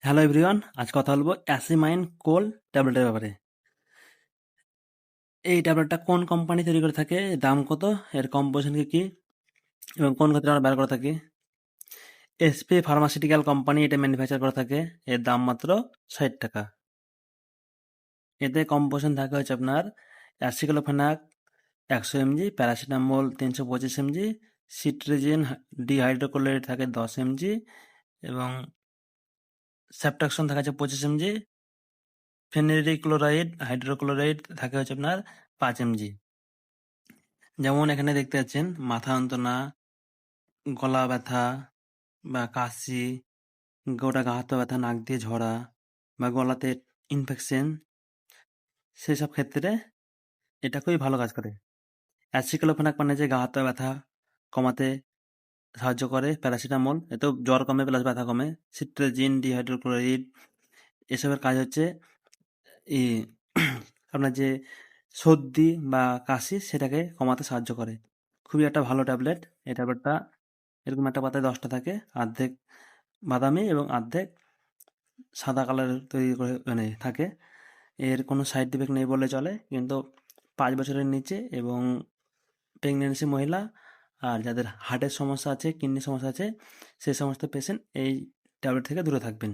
Hello everyone, আজ কথা বলবো অ্যাসিমাইন কোল ট্যাবলেটের ব্যাপারে। এই ট্যাবলেটটা কোন কোম্পানি তৈরি করে থাকে, দাম কত, এর কম্পোজিশন কি এবং কোন ক্ষেত্রে আমরা ব্যবহার করে থাকি। এসপি ফার্মাসিউটিক্যাল কোম্পানি এটা ম্যানুফ্যাকচার করে থাকে। এর দাম মাত্র 60 টাকা। এতে কম্পোজিশন থাকে হচ্ছে আপনার aceclofenac 100 mg, paracetamol 325 mg, cetirizine dihydrochloride থাকে 10 mg এবং স্যাপ্টাক্সন থাকে হচ্ছে 25 mg, ফেনেরিক্লোরাইড হাইড্রোক্লোরাইড থাকে হচ্ছে আপনার 5 mg। যেমন এখানে দেখতে পাচ্ছেন মাথা যন্ত্রণা, গলা ব্যথা বা কাশি, গোটা গা হাত পা ব্যথা, নাক দিয়ে ঝরা বা গলাতে ইনফেকশন, সেসব ক্ষেত্রে এটা খুবই ভালো কাজ করে। অ্যাসিক্লোফেনাক মানে যে গা হাত পা ব্যথা কমাতে সাহায্য করে, প্যারাসিটামল এতেও জ্বর কমে প্লাস ব্যথা কমে, সিট্রাজিন ডিহাইড্রোক্লোরাইড এসবের কাজ হচ্ছে এই আপনার যে সর্দি বা কাশি সেটাকে কমাতে সাহায্য করে। খুবই একটা ভালো ট্যাবলেট। এই ট্যাবলেটটা এরকম একটা পাতায় 10টা থাকে, অর্ধেক বাদামি এবং অর্ধেক সাদা কালারের তৈরি করে মানে থাকে। এর কোনো সাইড ইফেক্ট নেই বললে চলে, কিন্তু 5 বছরের নিচে এবং প্রেগনেন্সি মহিলা আর যাদের হার্টের সমস্যা আছে, কিডনির সমস্যা আছে, সেই সমস্ত পেশেন্ট এই ট্যাবলেট থেকে দূরে থাকবেন।